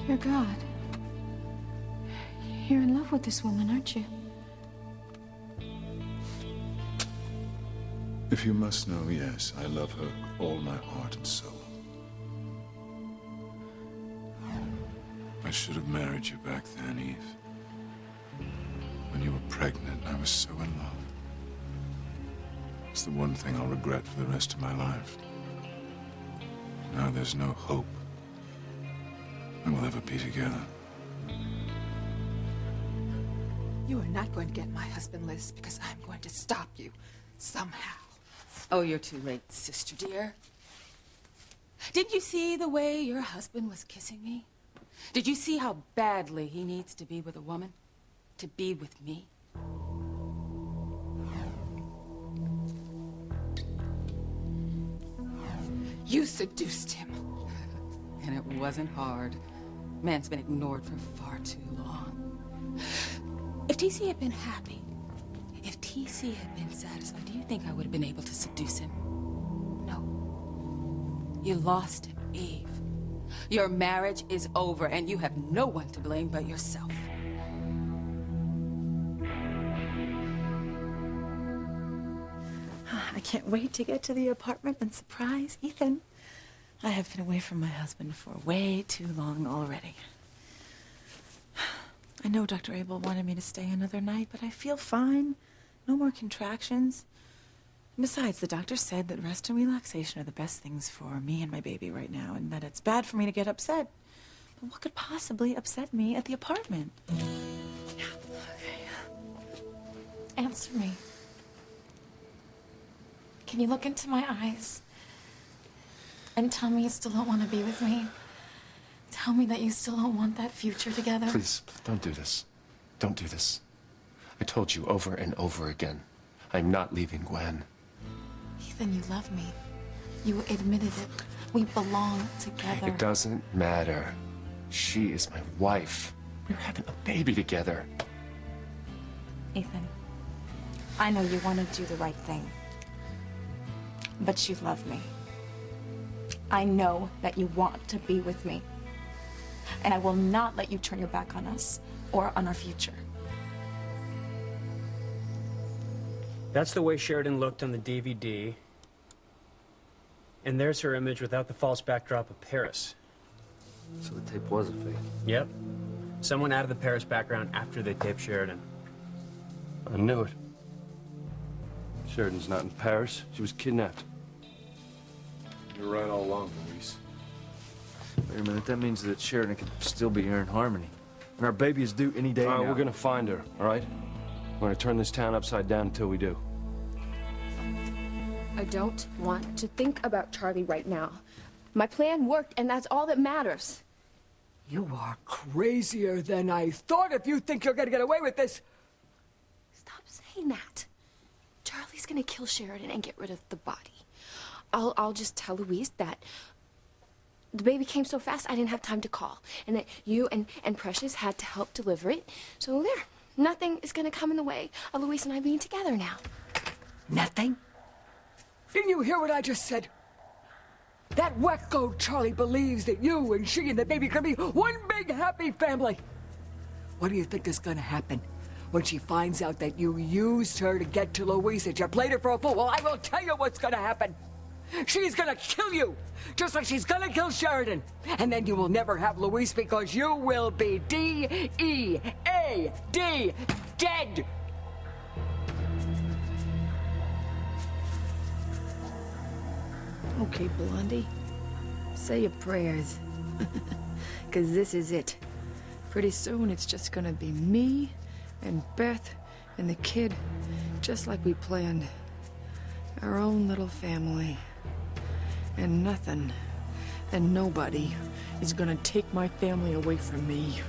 Dear God, you're in love with this woman, aren't you? If you must know, yes, I love her with all my heart and soul. I should have married you back then, Eve. When you were pregnant, I was so in love. It's the one thing I'll regret for the rest of my life. Now there's no hope that we'll ever be together. You are not going to get my husband, Liz, because I'm going to stop you somehow. Oh, you're too late, sister dear. Did you see the way your husband was kissing me? Did you see how badly he needs to be with a woman? To be with me? You seduced him. And it wasn't hard. Man's been ignored for far too long. If TC had been happy, if TC had been satisfied, do you think I would have been able to seduce him? No. You lost him, Eve. Your marriage is over, and you have no one to blame but yourself. I can't wait to get to the apartment and surprise Ethan. I have been away from my husband for way too long already. I know Dr. Abel wanted me to stay another night, but I feel fine. No more contractions. Besides, the doctor said that rest and relaxation are the best things for me and my baby right now, and that it's bad for me to get upset. But what could possibly upset me at the apartment? Okay. Answer me. Can you look into my eyes and tell me you still don't want to be with me? Tell me that you still don't want that future together. Please, don't do this. Don't do this. I told you over and over again, I'm not leaving Gwen. Ethan, you love me. You admitted it. We belong together. It doesn't matter. She is my wife. We're having a baby together. Ethan, I know you want to do the right thing, but you love me. I know that you want to be with me, and I will not let you turn your back on us or on our future. That's the way Sheridan looked on the DVD. And there's her image without the false backdrop of Paris. So the tape was a fake? Yep. Someone added the Paris background after they taped Sheridan. I knew it. Sheridan's not in Paris. She was kidnapped. You're right all along, Luis. Wait a minute, that means that Sheridan could still be here in Harmony. And our baby is due any day now. All right, we're gonna find her, all right? We're gonna turn this town upside down until we do. I don't want to think about Charlie right now. My plan worked, and that's all that matters. You are crazier than I thought if you think you're gonna get away with this. Stop saying that. Charlie's gonna kill Sheridan and get rid of the body. I'll just tell Louise that the baby came so fast I didn't have time to call, and that you and Precious had to help deliver it. So there, nothing is gonna come in the way of Louise and I being together now. Nothing? Didn't you hear what I just said? That wacko Charlie believes that you and she and the baby can be one big happy family. What do you think is gonna happen when she finds out that you used her to get to Louise, that you played her for a fool? Well, I will tell you what's gonna happen. She's gonna kill you, just like she's gonna kill Sheridan. And then you will never have Louise because you will be D-E-A-D, dead. Okay, Blondie. Say your prayers. Because this is it. Pretty soon it's just gonna be me and Beth and the kid, just like we planned. Our own little family. And nothing and nobody is gonna take my family away from me.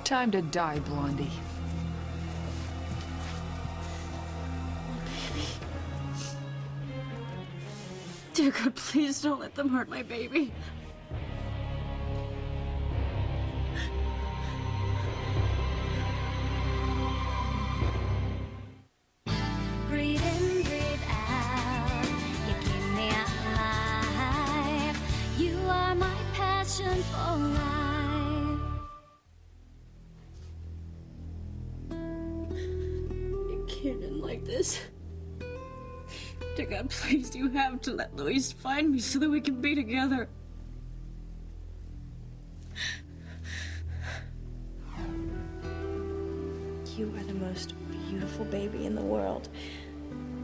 Time to die, Blondie. Dear God, please don't let them hurt my baby. can't end like this. Dear God, please, you have to let Luis find me so that we can be together. You are the most beautiful baby in the world.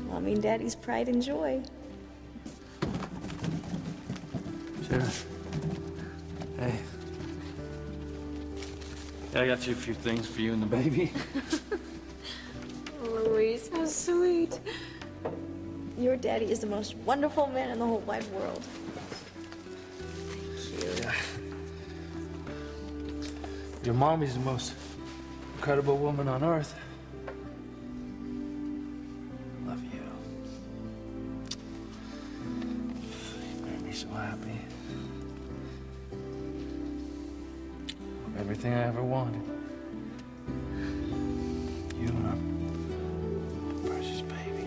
Mommy and Daddy's pride and joy. Sharon. Hey. Yeah, I got you a few things for you and the baby. Luis, how sweet. Your daddy is the most wonderful man in the whole wide world. Thank you. Yeah. Your mommy's the most incredible woman on earth. Love you. You made me so happy. Everything I ever wanted. You and our precious baby.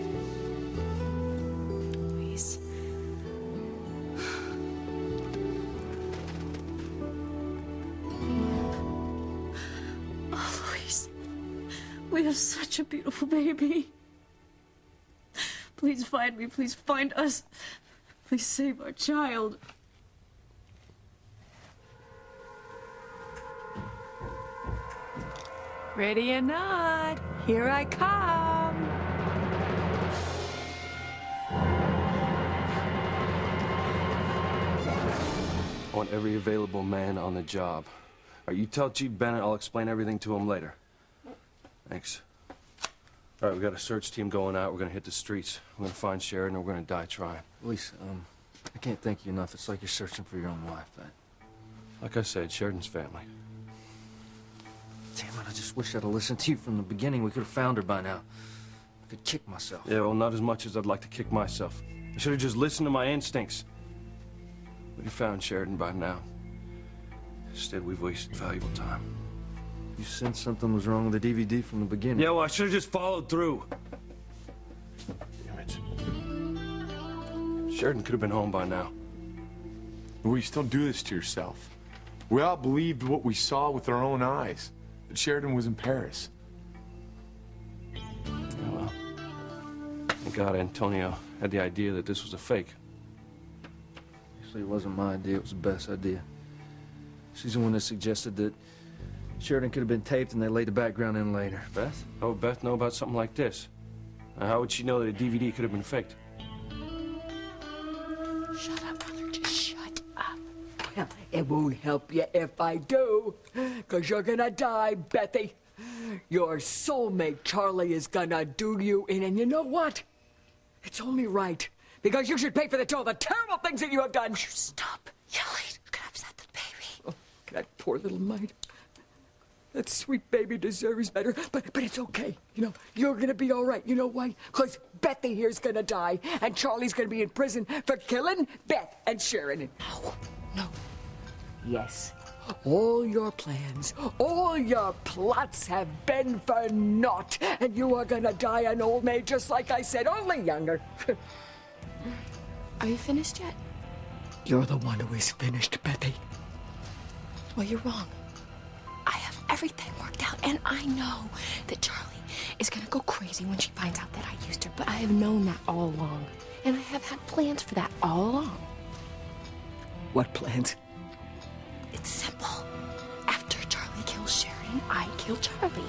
Luis. Oh, Luis, we have such a beautiful baby. Please find me. Please find us. Please save our child. Ready or not, here I come. I want every available man on the job. All right, you tell Chief Bennett I'll explain everything to him later. Thanks. All right, we got a search team going out. We're gonna hit the streets. We're gonna find Sheridan, and we're gonna die trying. Luis, I can't thank you enough. It's like you're searching for your own wife. Like I said, Sheridan's family. Damn it, I just wish I'd have listened to you from the beginning. We could have found her by now. I could kick myself. Yeah, well, not as much as I'd like to kick myself. I should have just listened to my instincts. We'd have found Sheridan by now. Instead, we've wasted valuable time. You sensed something was wrong with the DVD from the beginning. Yeah, well, I should have just followed through. Damn it. Sheridan could have been home by now. Luis, don't do this to yourself. We all believed what we saw with our own eyes, that Sheridan was in Paris. Yeah, well, thank God Antonio had the idea that this was a fake. Actually, it wasn't my idea. It was Beth's idea. She's the one that suggested that Sheridan could have been taped and they laid the background in later. Beth? How would Beth know about something like this? How would she know that a DVD could have been faked? Shut up, brother. Just shut up. Well, it won't help you if I do, because you're gonna die, Bethy. Your soulmate, Charlie, is gonna do you in, and you know what? It's only right, because you should pay for all the terrible things that you have done. Stop yelling. It's gonna upset the baby. Oh, that poor little mite. That sweet baby deserves better, but it's okay. You know, you're gonna be all right. You know why? Because Bethy here's gonna die, and Charlie's gonna be in prison for killing Beth and Sheridan. No. Yes. All your plans, all your plots have been for naught, and you are gonna die an old maid just like I said, only younger. Are you finished yet? You're the one who is finished, Bethy. Well, you're wrong. I have everything worked out, and I know that Charlie is gonna go crazy when she finds out that I used her, but I have known that all along, and I have had plans for that all along. What plans? It's simple. After Charlie kills Sheridan, I kill Charlie.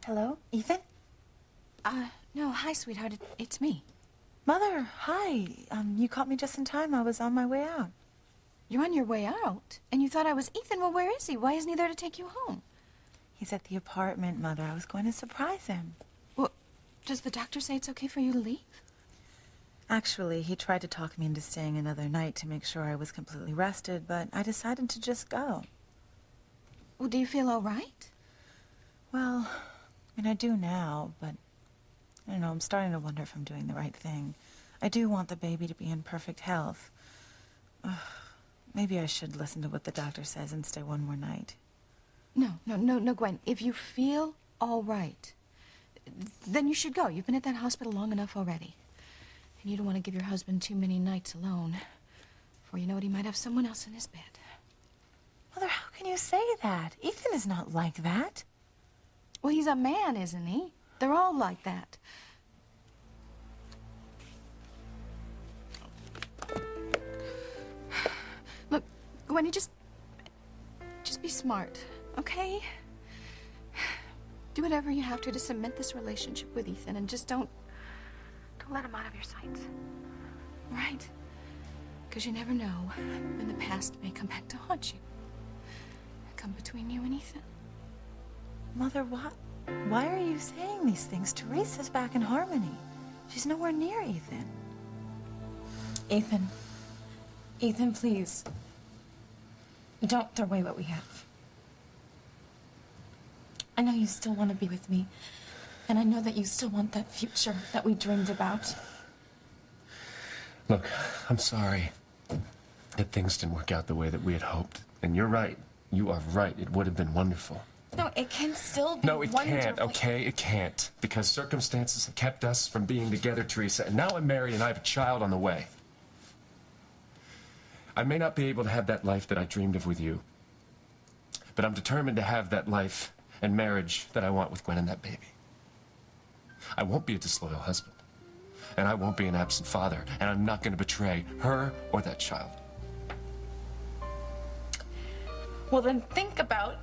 Hello, Ethan? No, hi, sweetheart. It's me. Mother, hi. You caught me just in time. I was on my way out. You're on your way out? And you thought I was Ethan? Well, where is he? Why isn't he there to take you home? He's at the apartment, Mother. I was going to surprise him. Well, does the doctor say it's okay for you to leave? Actually, he tried to talk me into staying another night to make sure I was completely rested, but I decided to just go. Well, do you feel all right? Well, I mean, I do now, but I don't know, I'm starting to wonder if I'm doing the right thing. I do want the baby to be in perfect health. Maybe I should listen to what the doctor says and stay one more night. No, Gwen. If you feel all right, then you should go. You've been at that hospital long enough already. And you don't want to give your husband too many nights alone. For you know what, he might have someone else in his bed. Mother, how can you say that? Ethan is not like that. Well, he's a man, isn't he? They're all like that. Look, Gwenny, just be smart, okay? Do whatever you have to cement this relationship with Ethan, and just don't let him out of your sights. Right? Because you never know when the past may come back to haunt you. Come between you and Ethan. Mother, why are you saying these things? Teresa's back in Harmony. She's nowhere near Ethan. Ethan, please. Don't throw away what we have. I know you still want to be with me, and I know that you still want that future that we dreamed about. Look, I'm sorry that things didn't work out the way that we had hoped. And you're right. You are right. It would have been wonderful. No, it can still be No, it wonderful. can't, okay? It can't. Because circumstances have kept us from being together, Teresa. And now I'm married and I have a child on the way. I may not be able to have that life that I dreamed of with you. But I'm determined to have that life and marriage that I want with Gwen and that baby. I won't be a disloyal husband. And I won't be an absent father. And I'm not going to betray her or that child. Well, then think about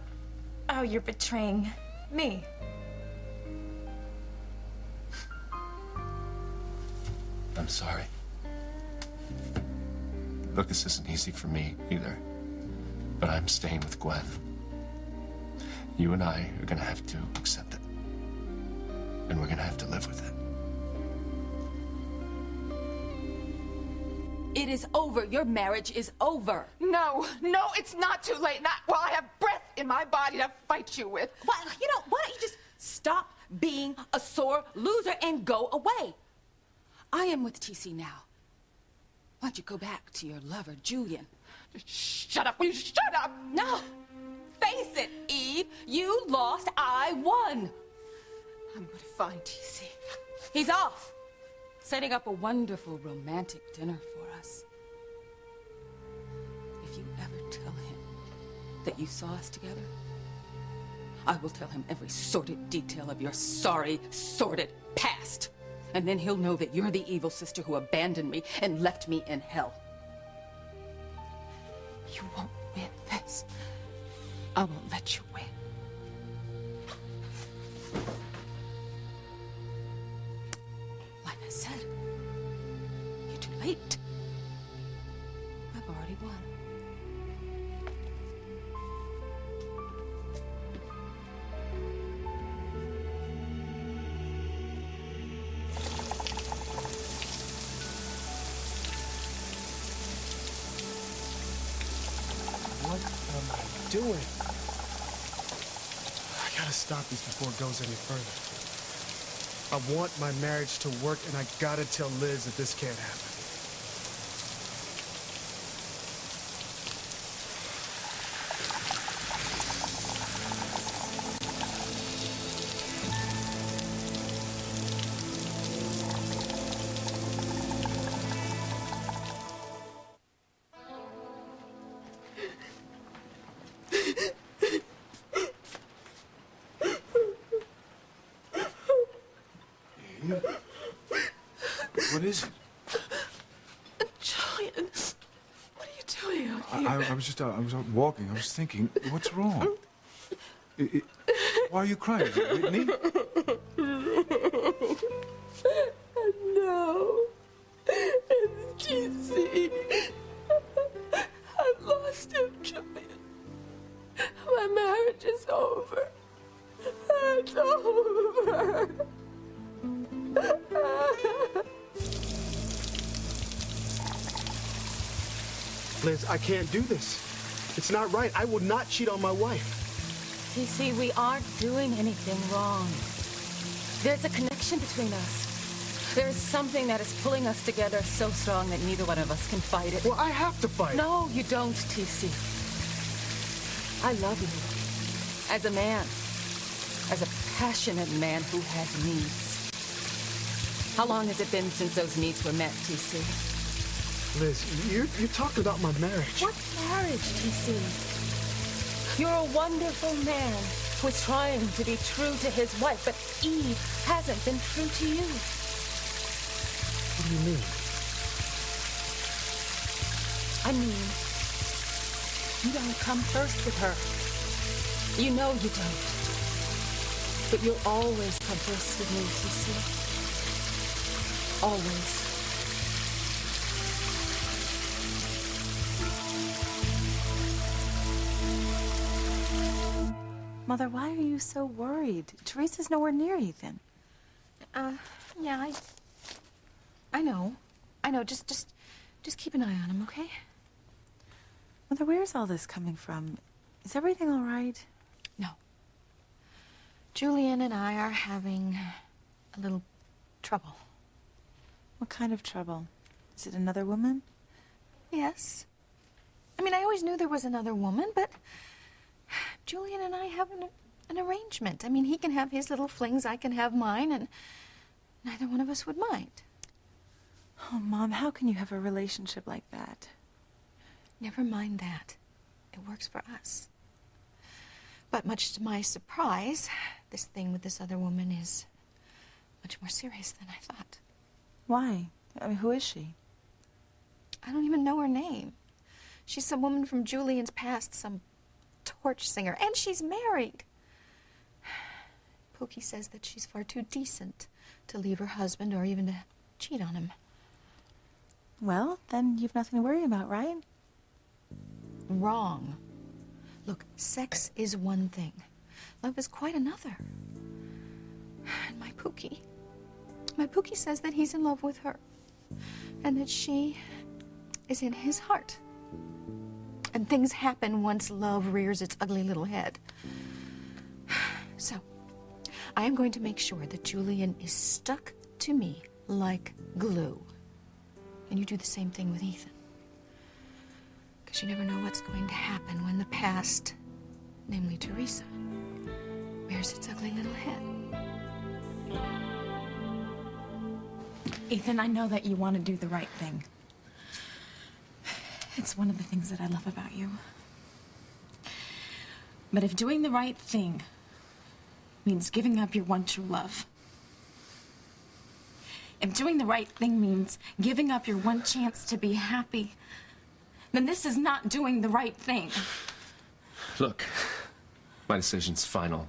how you're betraying me. I'm sorry. Look, this isn't easy for me either. But I'm staying with Gwen. You and I are gonna have to accept it. And we're gonna have to live with it. It is over. Your marriage is over. No, it's not too late. Not while I have breath in my body to fight you with. Well, you know, why don't you just stop being a sore loser and go away? I am with TC now. Why don't you go back to your lover, Julian? Shut up, will you shut up? No. Face it, Eve. You lost, I won. I'm gonna find TC. He's off, setting up a wonderful romantic dinner for us. If you ever tell him that you saw us together, I will tell him every sordid detail of your sorry, sordid past. And then he'll know that you're the evil sister who abandoned me and left me in hell. You won't win this. I won't let you win. Like I said, you're too late. I've already won. What am I doing? I gotta stop this before it goes any further. I want my marriage to work, and I gotta tell Liz that this can't happen. What is it? Julian, what are you doing out here? I was out walking. I was thinking, what's wrong? Why are you crying, Whitney? No. It's TC. I've lost him, Julian. My marriage is over. It's over. Liz, I can't do this. It's not right. I will not cheat on my wife. TC, we aren't doing anything wrong. There's a connection between us. There is something that is pulling us together so strong that neither one of us can fight it. Well, I have to fight. No, you don't, TC. I love you. As a man. As a passionate man who has needs. How long has it been since those needs were met, TC? Liz, you talked about my marriage. What marriage, TC? You're a wonderful man who is trying to be true to his wife, but Eve hasn't been true to you. What do you mean? I mean, you don't come first with her. You know you don't. But you'll always come first with me, TC. Always. Mother, why are you so worried? Teresa's nowhere near Ethan. Yeah, I know. Just keep an eye on him, okay? Mother, where's all this coming from? Is everything all right? No. Julian and I are having a little trouble. What kind of trouble? Is it another woman? Yes. I mean, I always knew there was another woman, but Julian and I have an arrangement. I mean, he can have his little flings, I can have mine, and neither one of us would mind. Oh, Mom, how can you have a relationship like that? Never mind that. It works for us. But much to my surprise, this thing with this other woman is much more serious than I thought. Why? I mean, who is she? I don't even know her name. She's some woman from Julian's past, some torch singer, and she's married. Pookie says that she's far too decent to leave her husband or even to cheat on him. Well, then you've nothing to worry about, right? Wrong. Look, sex is one thing. Love is quite another. And my Pookie says that he's in love with her. And that she is in his heart. And things happen once love rears its ugly little head. So, I am going to make sure that Julian is stuck to me like glue. And you do the same thing with Ethan. Because you never know what's going to happen when the past, namely Teresa, rears its ugly little head. Ethan, I know that you want to do the right thing. It's one of the things that I love about you. But if doing the right thing means giving up your one true love, if doing the right thing means giving up your one chance to be happy, then this is not doing the right thing. Look, my decision's final.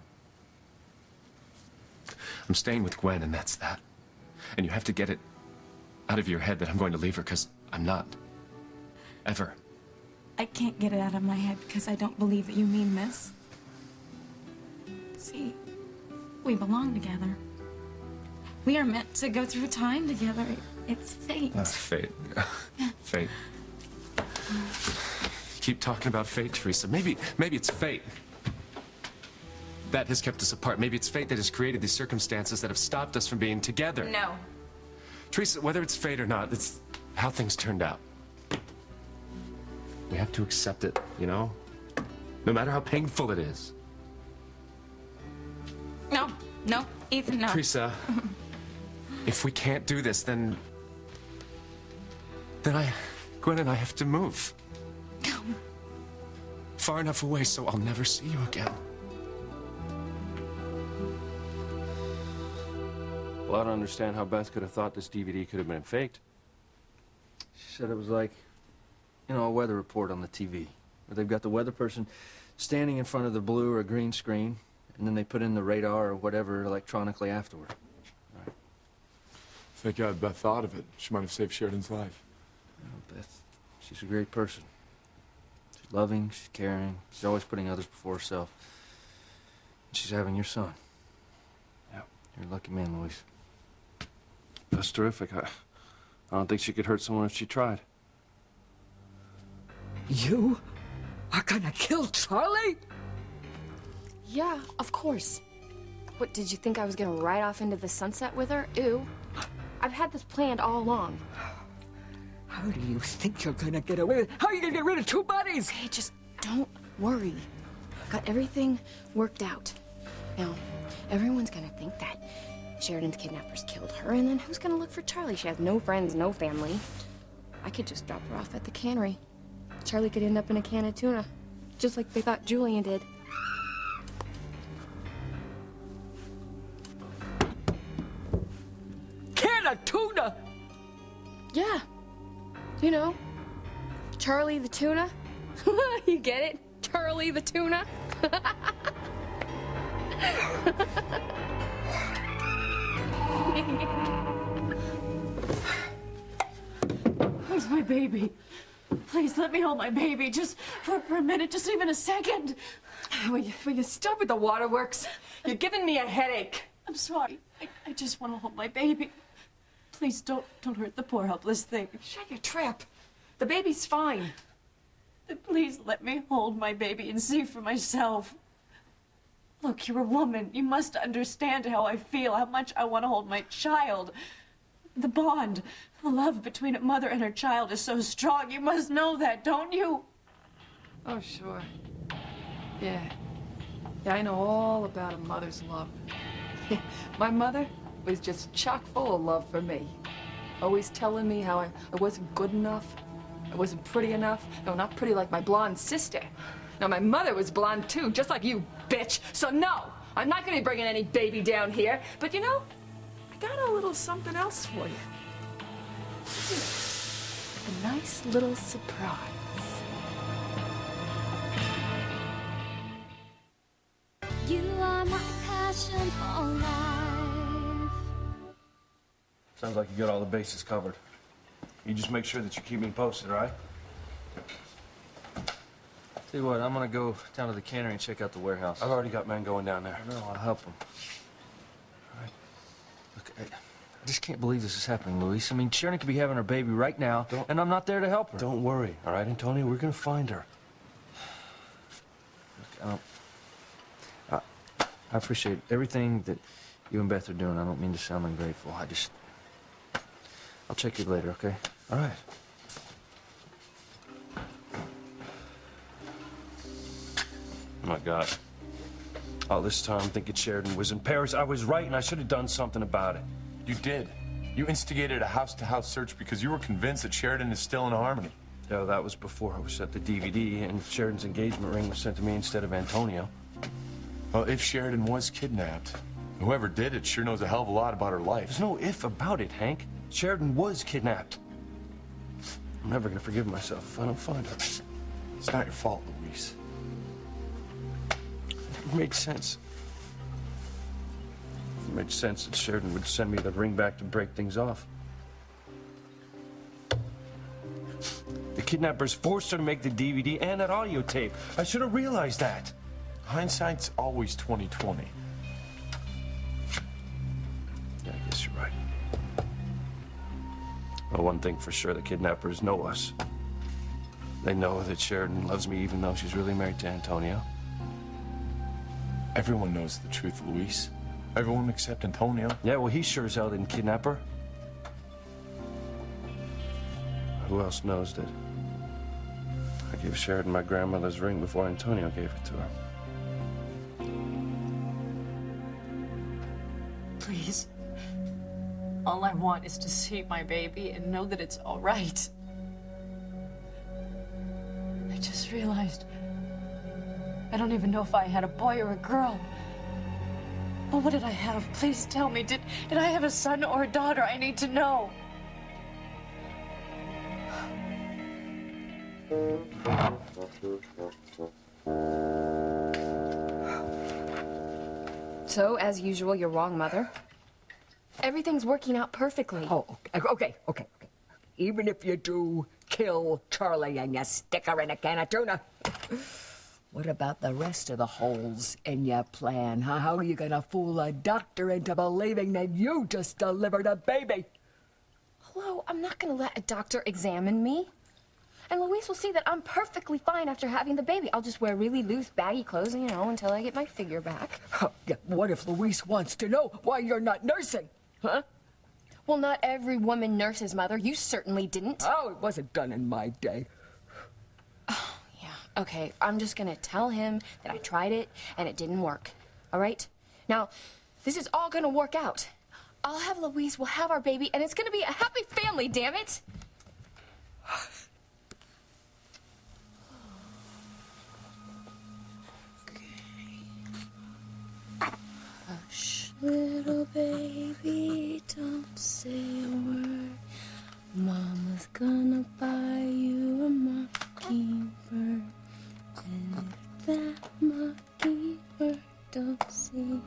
I'm staying with Gwen, and that's that. And you have to get it out of your head that I'm going to leave her, because I'm not. Ever. I can't get it out of my head because I don't believe that you mean this. See, we belong together. We are meant to go through time together. It's fate. Fate. Fate. Keep talking about fate, Teresa. Maybe it's fate that has kept us apart. Maybe it's fate that has created these circumstances that have stopped us from being together. No. Teresa, whether it's fate or not, it's how things turned out. We have to accept it, you know? No matter how painful it is. No, Ethan, no. Teresa, if we can't do this, then Gwen and I have to move. Far enough away so I'll never see you again. Well, I don't understand how Beth could have thought this DVD could have been faked. She said it was like, you know, a weather report on the TV, where they've got the weather person standing in front of the blue or green screen, and then they put in the radar or whatever electronically afterward. Right. Thank God Beth thought of it. She might have saved Sheridan's life. You know, Beth, she's a great person. She's loving, she's caring, she's always putting others before herself. And she's having your son. Yeah. You're a lucky man, Luis. That's terrific. I don't think she could hurt someone if she tried. You are gonna kill Charlie? Yeah, of course. What, did you think I was gonna ride off into the sunset with her? Ew. I've had this planned all along. How do you think you're gonna get away with it? How are you gonna get rid of two bodies? Hey, just don't worry. I've got everything worked out. Now, everyone's gonna think that Sheridan's kidnappers killed her, and then who's gonna look for Charlie? She has no friends, no family. I could just drop her off at the cannery. Charlie could end up in a can of tuna, just like they thought Julian did. Can of tuna? Yeah. You know, Charlie the tuna. You get it? Charlie the tuna. Where's my baby? Please let me hold my baby, just for a minute, just even a second. Will you stop with the waterworks? You're giving me a headache. I'm sorry. I just want to hold my baby. Please don't hurt the poor helpless thing. Shut your trap. The baby's fine. Please let me hold my baby and see for myself. Look, you're a woman. You must understand how I feel, how much I want to hold my child. The bond, the love between a mother and her child is so strong. You must know that, don't you? Oh, sure. Yeah. Yeah, I know all about a mother's love. My mother was just chock full of love for me. Always telling me how I wasn't good enough. I wasn't pretty enough. No, not pretty like my blonde sister. Now, my mother was blonde, too, just like you, bitch. So, no, I'm not going to be bringing any baby down here. But, you know, I got a little something else for you. A nice little surprise. You are my passion for life. Sounds like you got all the bases covered. You just make sure that you keep me posted, all right? Tell you what, I'm gonna go down to the cannery and check out the warehouse. I've already got men going down there. No, I'll help them. All right. Look, I just can't believe this is happening, Luis. I mean, Sheridan could be having her baby right now, and I'm not there to help her. Don't worry, all right, Antonio? We're gonna find her. Look, I appreciate everything that you and Beth are doing. I don't mean to sound ungrateful. I'll check you later, okay? All right. Oh, my God. All this time thinking Sheridan was in Paris. I was right, and I should have done something about it. You did. You instigated a house-to-house search because you were convinced that Sheridan is still in Harmony. Yeah, that was before I was sent the DVD, and Sheridan's engagement ring was sent to me instead of Antonio. Well, if Sheridan was kidnapped, whoever did it sure knows a hell of a lot about her life. There's no if about it, Hank. Sheridan was kidnapped. I'm never gonna forgive myself if I don't find her. It's not your fault, Luis. It never made sense. It made sense that Sheridan would send me the ring back to break things off. The kidnappers forced her to make the DVD and that audio tape. I should have realized that. Hindsight's always 20/20. Yeah, I guess you're right. Well, one thing for sure, the kidnappers know us. They know that Sheridan loves me even though she's really married to Antonio. Everyone knows the truth, Luis. Everyone except Antonio. Yeah, well, he sure as hell didn't kidnap her. Who else knows that I gave Sheridan my grandmother's ring before Antonio gave it to her? Please. All I want is to see my baby and know that it's all right. I just realized I don't even know if I had a boy or a girl. Well, what did I have? Please tell me. Did I have a son or a daughter? I need to know. So, as usual, you're wrong, Mother. Everything's working out perfectly. Oh, okay. Even if you do kill Charlie and you stick her in a can of tuna, what about the rest of the holes in your plan, huh? How are you gonna fool a doctor into believing that you just delivered a baby? Hello, I'm not gonna let a doctor examine me. And Luis will see that I'm perfectly fine after having the baby. I'll just wear really loose, baggy clothes, you know, until I get my figure back. Yeah, what if Luis wants to know why you're not nursing, huh? Well, not every woman nurses, Mother. You certainly didn't. Oh, it wasn't done in my day. Oh, yeah. Okay, I'm just gonna tell him that I tried it and it didn't work. All right? Now, this is all gonna work out. I'll have Louise, we'll have our baby, and it's gonna be a happy family, damn it! Hush, little baby, don't say a word. Mama's gonna buy you a mockingbird. And if that mockingbird don't sing,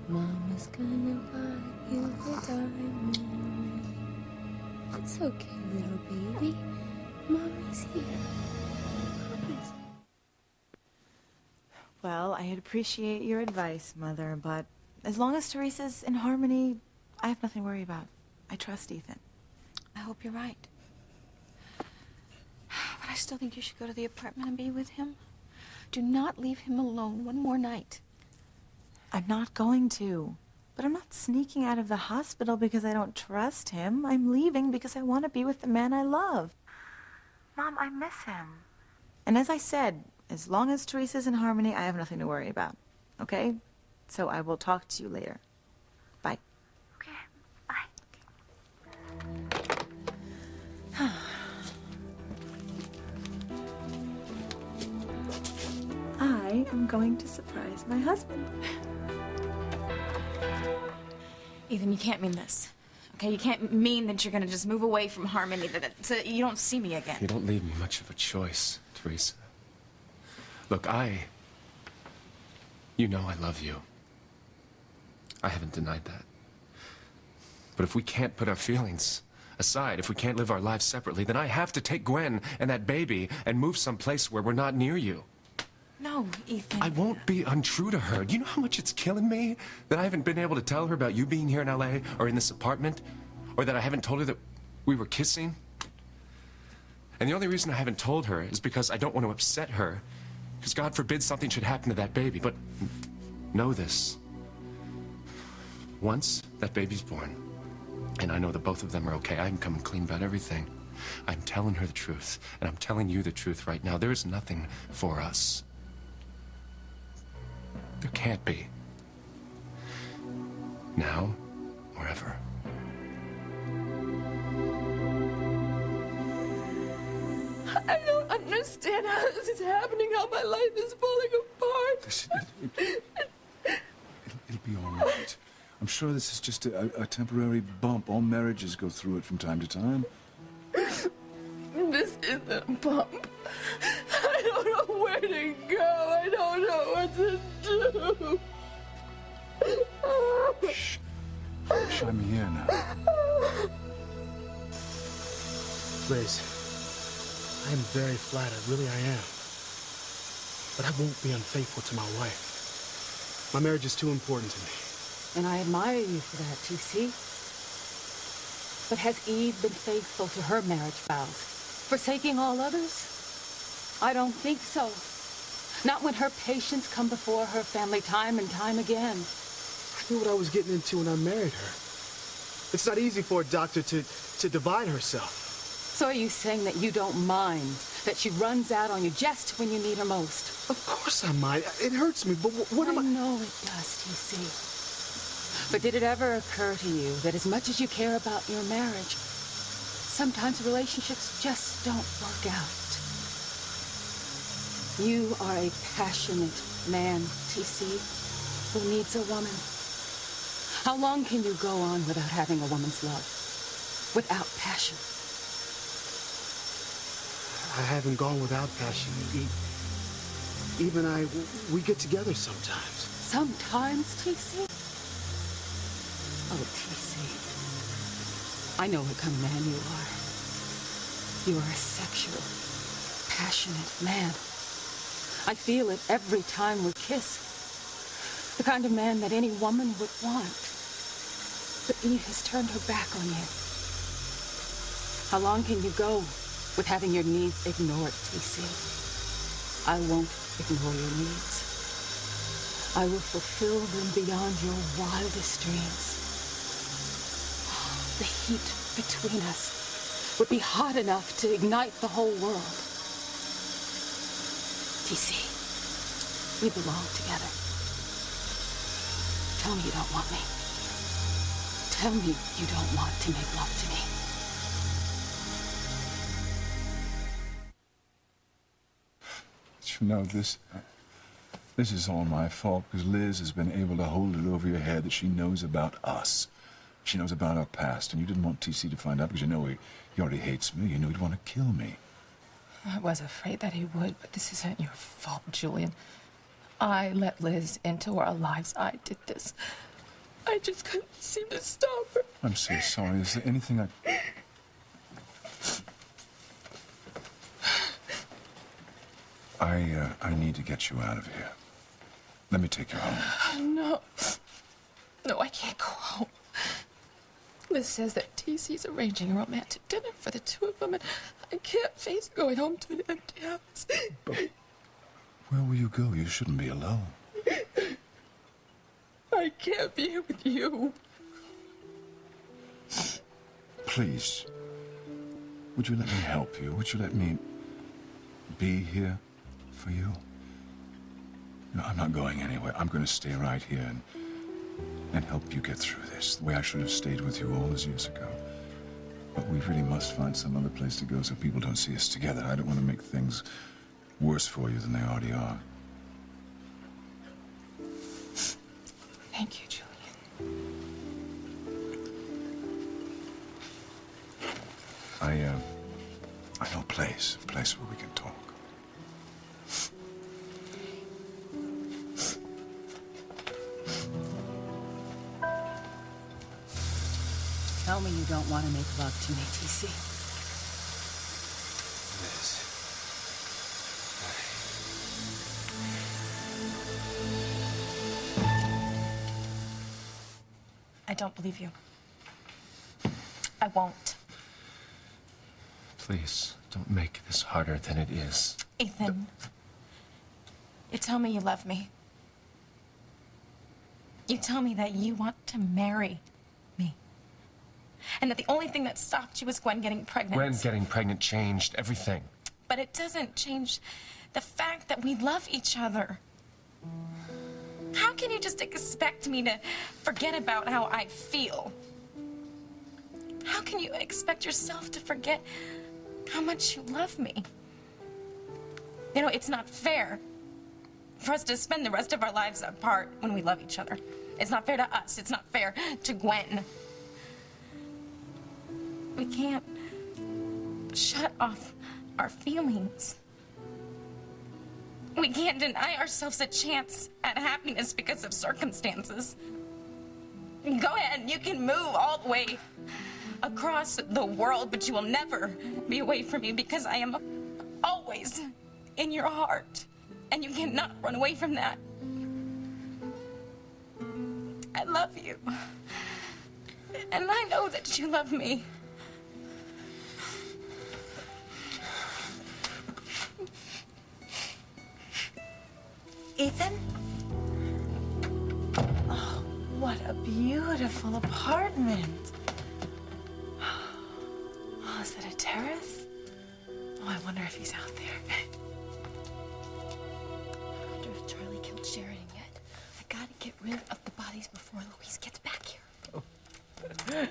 Mama's gonna buy you a diamond ring. It's okay, little baby. Mommy's here. Mommy's. Well, I'd appreciate your advice, Mother, but as long as Teresa's in harmony, I have nothing to worry about. I trust Ethan. I hope you're right. But I still think you should go to the apartment and be with him. Do not leave him alone one more night. I'm not going to. But I'm not sneaking out of the hospital because I don't trust him. I'm leaving because I want to be with the man I love. Mom, I miss him. And as I said, as long as Teresa's in harmony, I have nothing to worry about. Okay? So I will talk to you later. Bye. Okay, bye. I am going to surprise my husband. Ethan, you can't mean this. Okay, you can't mean that you're gonna just move away from Harmony, so you don't see me again. You don't leave me much of a choice, Teresa. Look, you know I love you. I haven't denied that. But if we can't put our feelings aside, if we can't live our lives separately, then I have to take Gwen and that baby and move someplace where we're not near you. No, Ethan. I won't be untrue to her. Do you know how much it's killing me that I haven't been able to tell her about you being here in LA or in this apartment? Or that I haven't told her that we were kissing? And the only reason I haven't told her is because I don't want to upset her. Because God forbid something should happen to that baby. But know this. Once that baby's born, and I know that both of them are okay, I'm coming clean about everything. I'm telling her the truth, and I'm telling you the truth right now. There is nothing for us. There can't be. Now or ever. I don't understand how this is happening, how my life is falling apart. Listen, it'll be all right. I'm sure this is just a temporary bump. All marriages go through it from time to time. This isn't a bump. I don't know where to go. I don't know what to do. Shh. Shh, I'm here now. Liz, I am very flattered, really I am. But I won't be unfaithful to my wife. My marriage is too important to me. And I admire you for that, TC. But has Eve been faithful to her marriage vows, forsaking all others? I don't think so. Not when her patients come before her family time and time again. I knew what I was getting into when I married her. It's not easy for a doctor to divide herself. So are you saying that you don't mind that she runs out on you just when you need her most? Of course I mind. It hurts me, but what am I... I know it does, TC. But did it ever occur to you that as much as you care about your marriage, sometimes relationships just don't work out? You are a passionate man, TC, who needs a woman. How long can you go on without having a woman's love? Without passion? I haven't gone without passion. Even we get together sometimes. Sometimes, TC? Oh, TC. I know what kind of man you are. You are a sexual, passionate man. I feel it every time we kiss. The kind of man that any woman would want. But Eve has turned her back on you. How long can you go with having your needs ignored, TC? I won't ignore your needs. I will fulfill them beyond your wildest dreams. The heat between us would be hot enough to ignite the whole world. TC, we belong together. Tell me you don't want me. Tell me you don't want to make love to me. You know, this is all my fault because Liz has been able to hold it over your head that she knows about us. She knows about our past, and you didn't want TC to find out because you know he already hates me. You knew he'd want to kill me. I was afraid that he would, but this isn't your fault, Julian. I let Liz into our lives. I did this. I just couldn't seem to stop her. I'm so sorry. Is there anything I need to get you out of here. Let me take you home. No. No, I can't go home. Liz says that TC's arranging a romantic dinner for the two of them, and I can't face going home to an empty house. But where will you go? You shouldn't be alone. I can't be here with you. Please, would you let me help you? Would you let me be here for you? No, I'm not going anywhere. I'm going to stay right here and help you get through this, the way I should have stayed with you all those years ago. But we really must find some other place to go so people don't see us together. I don't want to make things worse for you than they already are. Thank you, Julian. I know a place where we can talk. Tell me you don't want to make love to me, TC. Liz. I don't believe you. I won't. Please, don't make this harder than it is. Ethan, you tell me you love me. You tell me that you want to marry me. And that the only thing that stopped you was Gwen getting pregnant. Gwen getting pregnant changed everything. But it doesn't change the fact that we love each other. How can you just expect me to forget about how I feel? How can you expect yourself to forget how much you love me? You know, it's not fair for us to spend the rest of our lives apart when we love each other. It's not fair to us. It's not fair to Gwen. We can't shut off our feelings. We can't deny ourselves a chance at happiness because of circumstances. Go ahead, you can move all the way across the world, but you will never be away from me because I am always in your heart, and you cannot run away from that. I love you, and I know that you love me. Ethan? Oh, what a beautiful apartment. Oh, is that a terrace? Oh, I wonder if he's out there. I wonder if Charlie killed Sheridan yet. I gotta get rid of the bodies before Louise gets back here.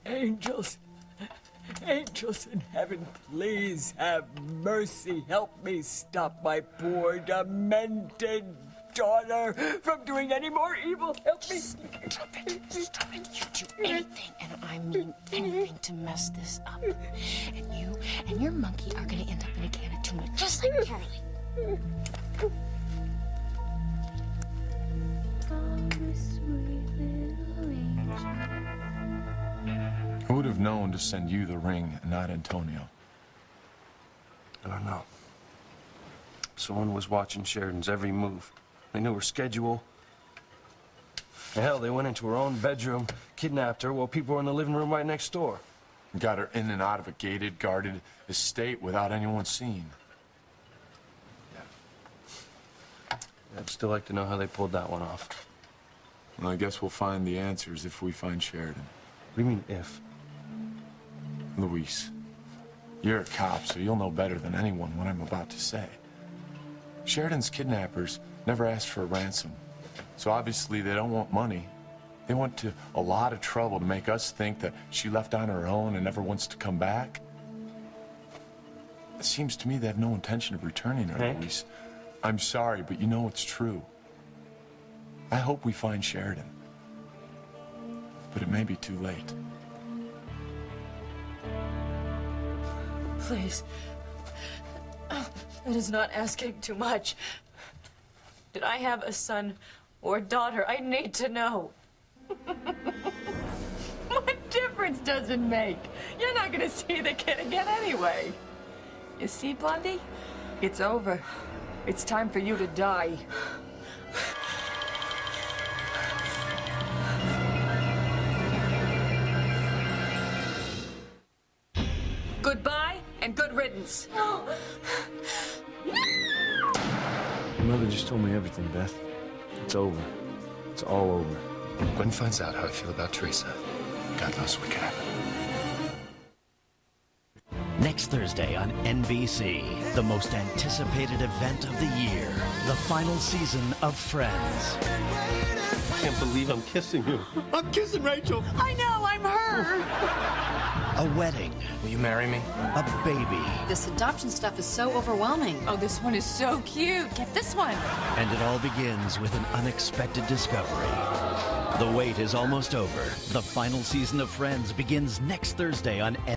Angels. Angels in heaven, please have mercy. Help me stop my poor, demented daughter from doing any more evil. Help me. Stop it. Stop it. You do anything, and I mean anything, to mess this up. And you and your monkey are gonna end up in a can of tuna, just like Charlie. Who would have known to send you the ring and not Antonio? I don't know. Someone was watching Sheridan's every move. They knew her schedule. Hell, they went into her own bedroom, kidnapped her while people were in the living room right next door. Got her in and out of a gated, guarded estate without anyone seeing. I'd still like to know how they pulled that one off. Well, I guess we'll find the answers if we find Sheridan. What do you mean, if? Luis, you're a cop, so you'll know better than anyone what I'm about to say. Sheridan's kidnappers never asked for a ransom, so obviously they don't want money. They went to a lot of trouble to make us think that she left on her own and never wants to come back. It seems to me they have no intention of returning her, Hank? Luis. I'm sorry, but you know it's true. I hope we find Sheridan. But it may be too late. Please. That is not asking too much. Did I have a son or daughter? I need to know. What difference does it make? You're not gonna see the kid again anyway. You see, Blondie? It's over. It's time for you to die. Goodbye and good riddance. Your mother just told me everything, Beth. It's over. It's all over. Gwen finds out how I feel about Teresa. God knows what can happen. Next Thursday on NBC, the most anticipated event of the year, the final season of Friends. I can't believe I'm kissing you. I'm kissing Rachel. I know, I'm her. A wedding. Will you marry me? A baby. This adoption stuff is so overwhelming. Oh, this one is so cute. Get this one. And it all begins with an unexpected discovery. The wait is almost over. The final season of Friends begins next Thursday on